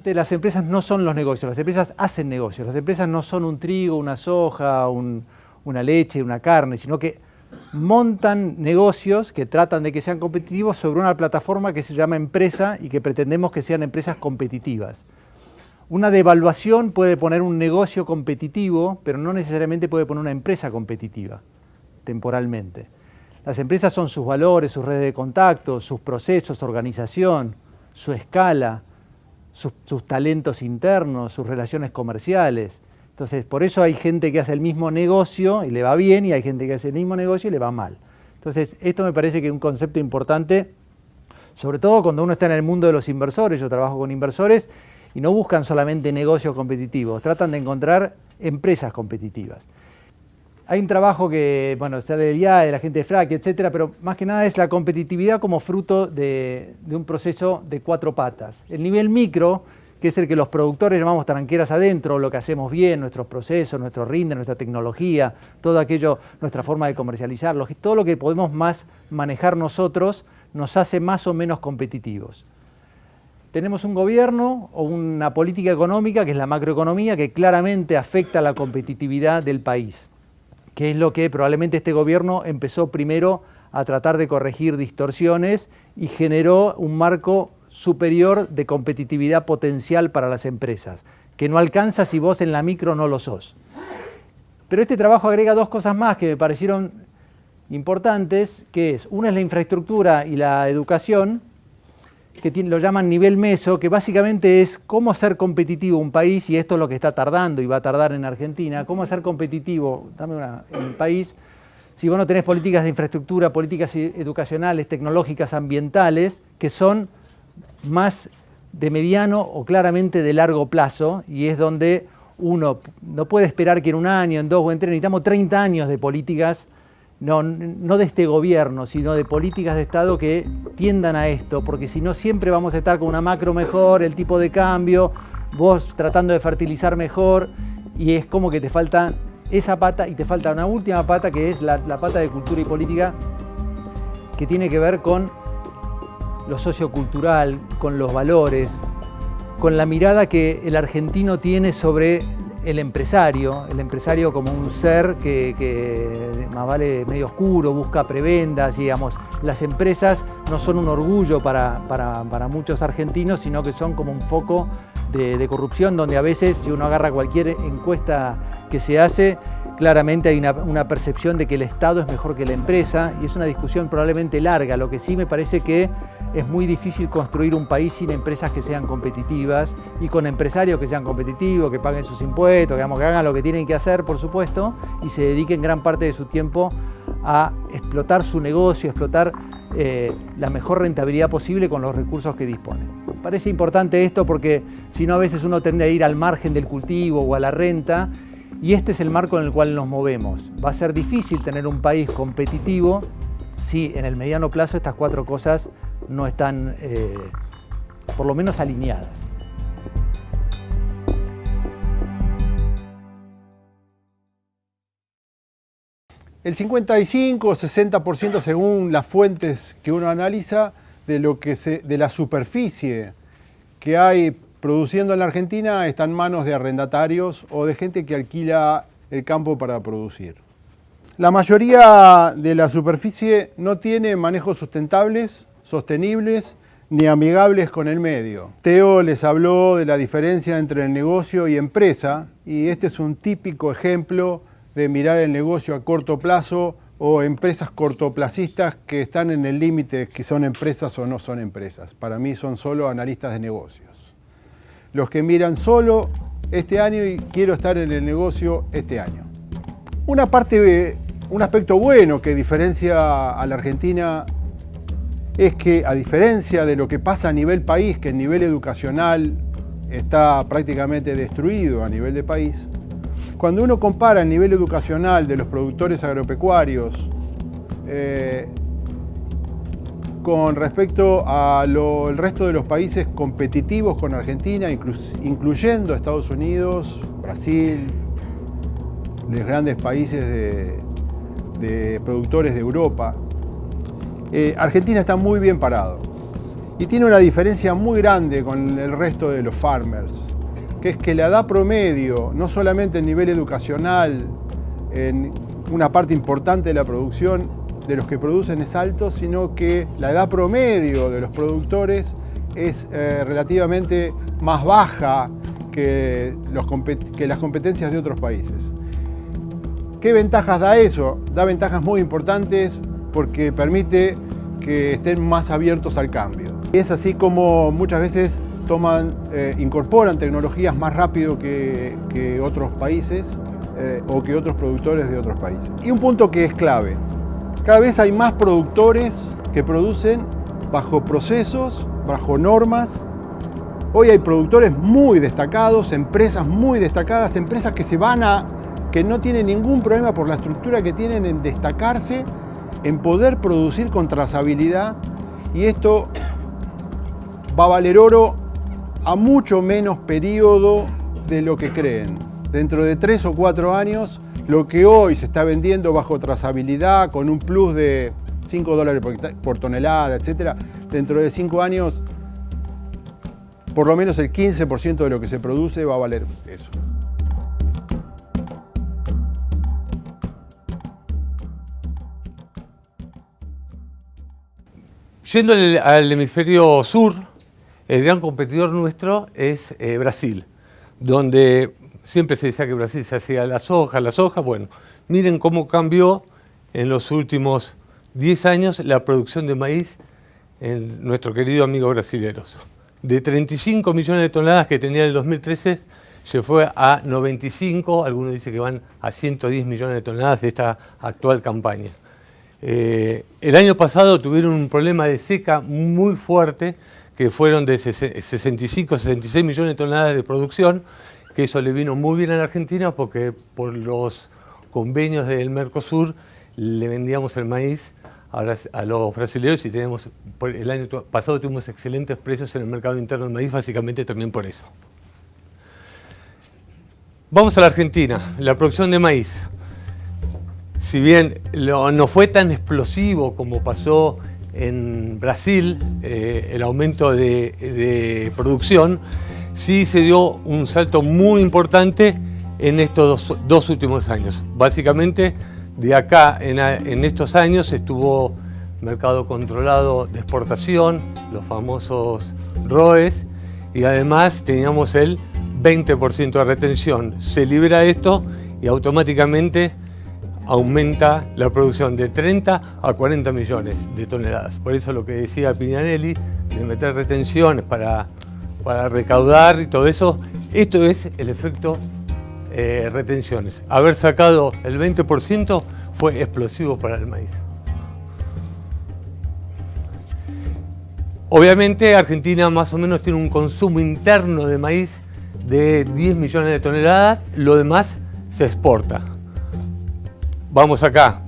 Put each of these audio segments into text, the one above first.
Las empresas no son los negocios, las empresas hacen negocios. Las empresas no son un trigo, una soja, una leche, una carne, sino que montan negocios que tratan de que sean competitivos sobre una plataforma que se llama empresa y que pretendemos que sean empresas competitivas. Una devaluación puede poner un negocio competitivo, pero no necesariamente puede poner una empresa competitiva, temporalmente. Las empresas son sus valores, sus redes de contacto, sus procesos, su organización, su escala, sus talentos internos, sus relaciones comerciales. Entonces, por eso hay gente que hace el mismo negocio y le va bien, y hay gente que hace el mismo negocio y le va mal. Entonces, esto me parece que es un concepto importante, sobre todo cuando uno está en el mundo de los inversores. Yo trabajo con inversores y no buscan solamente negocios competitivos, tratan de encontrar empresas competitivas. Hay un trabajo que, bueno, sale del IAE, de la gente de FRAC, etcétera, pero más que nada es la competitividad como fruto de un proceso de 4 patas. El nivel micro, que es el que los productores llamamos tranqueras adentro, lo que hacemos bien, nuestros procesos, nuestro rinde, nuestra tecnología, todo aquello, nuestra forma de comercializarlos, todo lo que podemos más manejar nosotros nos hace más o menos competitivos. Tenemos un gobierno o una política económica, que es la macroeconomía, que claramente afecta la competitividad del país, que es lo que probablemente este gobierno empezó primero a tratar de corregir distorsiones y generó un marco superior de competitividad potencial para las empresas, que no alcanza si vos en la micro no lo sos. Pero este trabajo agrega 2 cosas más que me parecieron importantes, que es, una es la infraestructura y la educación, que lo llaman nivel meso, que básicamente es cómo hacer competitivo un país, y esto es lo que está tardando y va a tardar en Argentina, cómo hacer competitivo en un país si vos no tenés políticas de infraestructura, políticas educacionales, tecnológicas, ambientales, que son más de mediano o claramente de largo plazo, y es donde uno no puede esperar que en 1 año, en 2 o en 3, necesitamos 30 años de políticas, no de este gobierno, sino de políticas de Estado que tiendan a esto, porque si no siempre vamos a estar con una macro mejor, el tipo de cambio, vos tratando de fertilizar mejor, y es como que te falta esa pata y te falta una última pata, que es la pata de cultura y política, que tiene que ver con lo sociocultural, con los valores, con la mirada que el argentino tiene sobre el empresario como un ser que más vale medio oscuro, busca prebendas, digamos. Las empresas no son un orgullo para muchos argentinos, sino que son como un foco de corrupción, donde a veces, si uno agarra cualquier encuesta que se hace, claramente hay una percepción de que el Estado es mejor que la empresa, y es una discusión probablemente larga. Lo que sí me parece que es muy difícil construir un país sin empresas que sean competitivas y con empresarios que sean competitivos, que paguen sus impuestos, que hagan lo que tienen que hacer, por supuesto, y se dediquen gran parte de su tiempo a explotar su negocio, a explotar la mejor rentabilidad posible con los recursos que disponen. Parece importante esto porque si no, a veces uno tiende a ir al margen del cultivo o a la renta, y este es el marco en el cual nos movemos. Va a ser difícil tener un país competitivo si en el mediano plazo estas 4 cosas no están por lo menos alineadas. El 55 o 60%, según las fuentes que uno analiza, de la superficie que hay produciendo en la Argentina está en manos de arrendatarios o de gente que alquila el campo para producir. La mayoría de la superficie no tiene manejos sostenibles ni amigables con el medio. Teo les habló de la diferencia entre el negocio y empresa, y este es un típico ejemplo de mirar el negocio a corto plazo o empresas cortoplacistas que están en el límite que son empresas o no son empresas. Para mí son solo analistas de negocios. Los que miran solo este año y quiero estar en el negocio este año. Un aspecto bueno que diferencia a la Argentina es que, a diferencia de lo que pasa a nivel país, que el nivel educacional está prácticamente destruido a nivel de país, cuando uno compara el nivel educacional de los productores agropecuarios con respecto al resto de los países competitivos con Argentina, incluyendo Estados Unidos, Brasil, los grandes países de productores de Europa, Argentina está muy bien parado y tiene una diferencia muy grande con el resto de los farmers, que es que la edad promedio, no solamente el nivel educacional, en una parte importante de la producción de los que producen es alto, sino que la edad promedio de los productores es relativamente más baja que las competencias de otros países. ¿Qué ventajas da eso? Da ventajas muy importantes porque permite que estén más abiertos al cambio. Es así como muchas veces incorporan tecnologías más rápido que otros países o que otros productores de otros países. Y un punto que es clave, cada vez hay más productores que producen bajo procesos, bajo normas. Hoy hay productores muy destacados, empresas muy destacadas, empresas que no tienen ningún problema por la estructura que tienen en destacarse, en poder producir con trazabilidad, y esto va a valer oro a mucho menos periodo de lo que creen. Dentro de 3 o 4 años, lo que hoy se está vendiendo bajo trazabilidad con un plus de $5 por tonelada, etc., dentro de 5 años, por lo menos el 15% de lo que se produce va a valer eso. Yendo al hemisferio sur, el gran competidor nuestro es Brasil, donde siempre se decía que Brasil se hacía la soja. Bueno, miren cómo cambió en los últimos 10 años la producción de maíz en nuestro querido amigo brasileros. De 35 millones de toneladas que tenía en el 2013, se fue a 95, algunos dicen que van a 110 millones de toneladas de esta actual campaña. El año pasado tuvieron un problema de seca muy fuerte, que fueron de 65, 66 millones de toneladas de producción, que eso le vino muy bien a la Argentina porque por los convenios del Mercosur le vendíamos el maíz a los brasileños y el año pasado tuvimos excelentes precios en el mercado interno del maíz, básicamente también por eso. Vamos a la Argentina, la producción de maíz. Si bien no fue tan explosivo como pasó en Brasil, el aumento de producción, sí se dio un salto muy importante en estos dos últimos años. Básicamente, de acá en estos años estuvo mercado controlado de exportación, los famosos ROEs, y además teníamos el 20% de retención. Se libera esto y automáticamente aumenta la producción de 30 a 40 millones de toneladas. Por eso lo que decía Pignanelli, de meter retenciones para recaudar y todo eso, esto es el efecto retenciones. Haber sacado el 20% fue explosivo para el maíz. Obviamente Argentina más o menos tiene un consumo interno de maíz de 10 millones de toneladas, lo demás se exporta. Vamos acá,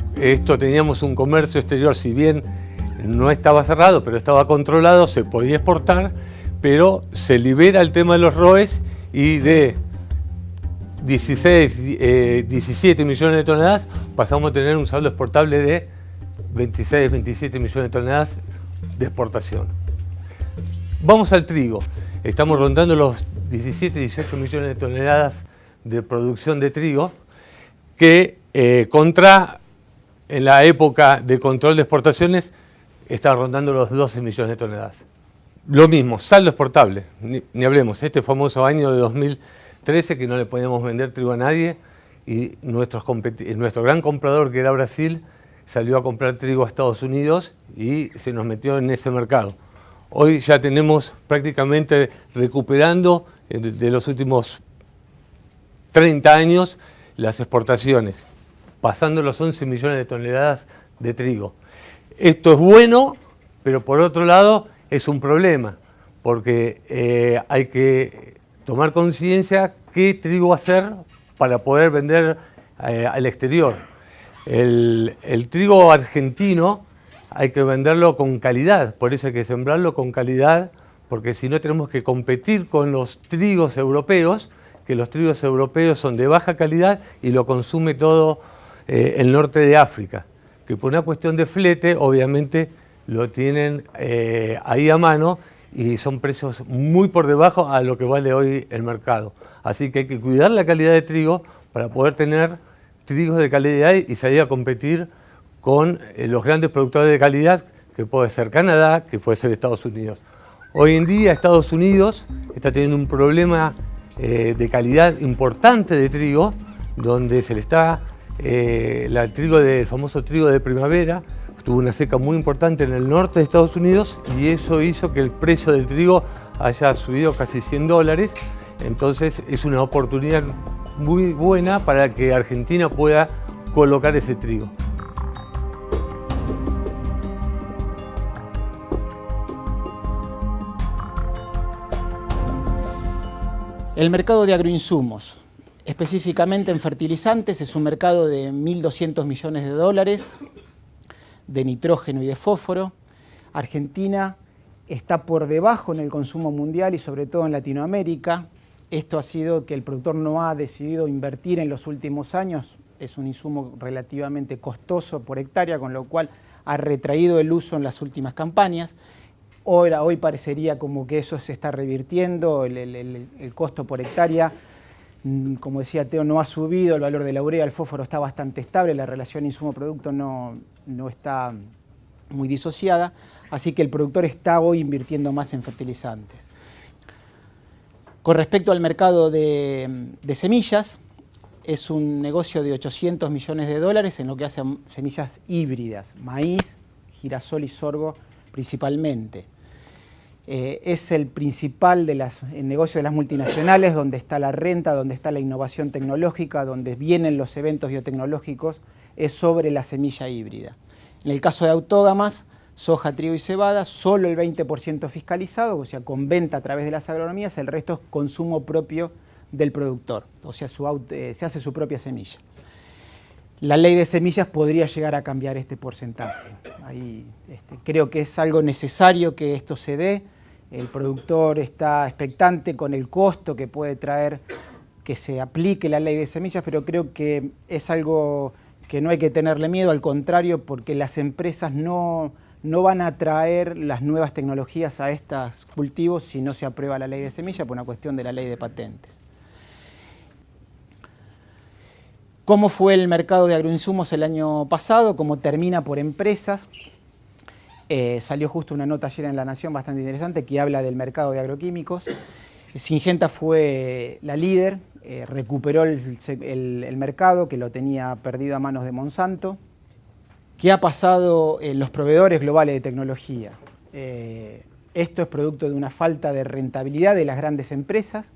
teníamos un comercio exterior, si bien no estaba cerrado, pero estaba controlado, se podía exportar, pero se libera el tema de los ROEs y de 17 millones de toneladas pasamos a tener un saldo exportable de 26, 27 millones de toneladas de exportación. Vamos al trigo, estamos rondando los 17, 18 millones de toneladas de producción de trigo, que en la época de control de exportaciones está rondando los 12 millones de toneladas. Lo mismo, saldo exportable, ni hablemos, este famoso año de 2013 que no le podíamos vender trigo a nadie y nuestro gran comprador, que era Brasil, salió a comprar trigo a Estados Unidos y se nos metió en ese mercado. Hoy ya tenemos prácticamente recuperando de los últimos 30 años las exportaciones, pasando los 11 millones de toneladas de trigo. Esto es bueno pero por otro lado es un problema, porque hay que tomar conciencia qué trigo hacer para poder vender al exterior. El trigo argentino hay que venderlo con calidad, por eso hay que sembrarlo con calidad, porque si no tenemos que competir con los trigos europeos, que los trigos europeos son de baja calidad y lo consume todo el norte de África, que por una cuestión de flete obviamente lo tienen ahí a mano y son precios muy por debajo a lo que vale hoy el mercado. Así que hay que cuidar la calidad de trigo para poder tener trigos de calidad y salir a competir con los grandes productores de calidad, que puede ser Canadá, que puede ser Estados Unidos. Hoy en día Estados Unidos está teniendo un problema de calidad importante de trigo, donde se le está, el famoso trigo de primavera, tuvo una seca muy importante en el norte de Estados Unidos y eso hizo que el precio del trigo haya subido casi $100. Entonces es una oportunidad muy buena para que Argentina pueda colocar ese trigo. El mercado de agroinsumos, específicamente en fertilizantes, es un mercado de 1.200 millones de dólares de nitrógeno y de fósforo. Argentina está por debajo en el consumo mundial y sobre todo en Latinoamérica. Esto ha sido que el productor no ha decidido invertir en los últimos años. Es un insumo relativamente costoso por hectárea, con lo cual ha retraído el uso en las últimas campañas. Hoy parecería como que eso se está revirtiendo, el costo por hectárea, como decía Teo, no ha subido, el valor de la urea, el fósforo está bastante estable, la relación insumo-producto no está muy disociada, así que el productor está hoy invirtiendo más en fertilizantes. Con respecto al mercado de semillas, es un negocio de 800 millones de dólares en lo que hace a semillas híbridas, maíz, girasol y sorgo principalmente. Es el principal el negocio de las multinacionales, donde está la renta, donde está la innovación tecnológica, donde vienen los eventos biotecnológicos, es sobre la semilla híbrida. En el caso de autógamas, soja, trigo y cebada, solo el 20% fiscalizado, o sea, con venta a través de las agronomías, el resto es consumo propio del productor, o sea, se hace su propia semilla. La ley de semillas podría llegar a cambiar este porcentaje. Ahí, creo que es algo necesario que esto se dé. El productor está expectante con el costo que puede traer que se aplique la ley de semillas, pero creo que es algo que no hay que tenerle miedo, al contrario, porque las empresas no van a traer las nuevas tecnologías a estos cultivos si no se aprueba la ley de semillas por una cuestión de la ley de patentes. ¿Cómo fue el mercado de agroinsumos el año pasado? ¿Cómo termina por empresas? Salió justo una nota ayer en La Nación bastante interesante que habla del mercado de agroquímicos. Syngenta fue la líder, recuperó el mercado que lo tenía perdido a manos de Monsanto. ¿Qué ha pasado en los proveedores globales de tecnología? Esto es producto de una falta de rentabilidad de las grandes empresas.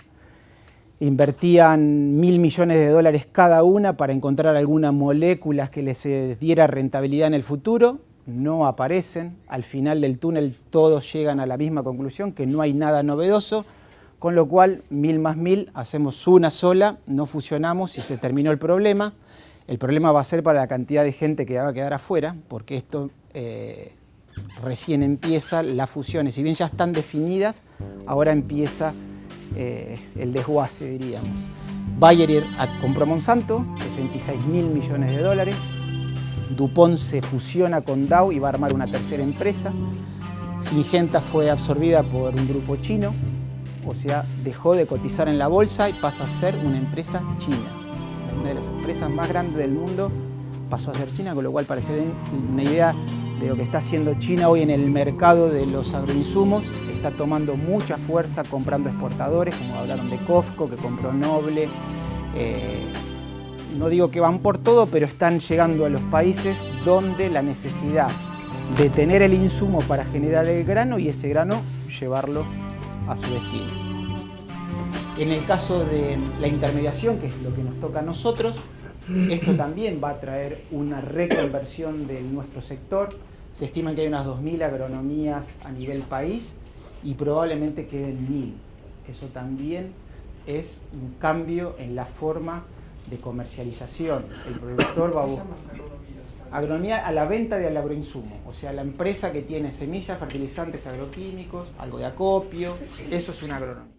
Invertían $1.000 millones de dólares cada una para encontrar alguna molécula que les diera rentabilidad en el futuro. No aparecen. Al final del túnel todos llegan a la misma conclusión, que no hay nada novedoso, con lo cual 1.000 más 1.000, hacemos una sola, no fusionamos y se terminó el problema. El problema va a ser para la cantidad de gente que va a quedar afuera, porque esto recién empieza las fusiones. Si bien ya están definidas, ahora empieza el desguace, diríamos. Bayer compró a Monsanto, 66.000 millones de dólares. DuPont se fusiona con Dow y va a armar una tercera empresa. Syngenta fue absorbida por un grupo chino, o sea, dejó de cotizar en la bolsa y pasa a ser una empresa china. Una de las empresas más grandes del mundo pasó a ser china, con lo cual para que se den una idea de lo que está haciendo China hoy en el mercado de los agroinsumos. Está tomando mucha fuerza comprando exportadores, como hablaron de Cofco, que compró Noble. No digo que van por todo, pero están llegando a los países donde la necesidad de tener el insumo para generar el grano y ese grano llevarlo a su destino. En el caso de la intermediación, que es lo que nos toca a nosotros, esto también va a traer una reconversión de nuestro sector. Se estima que hay unas 2.000 agronomías a nivel país y probablemente queden 1.000. Eso también es un cambio en la forma de comercialización. El productor va a buscar agronomía a la venta del agroinsumo, o sea, la empresa que tiene semillas, fertilizantes agroquímicos, algo de acopio, eso es una agronomía.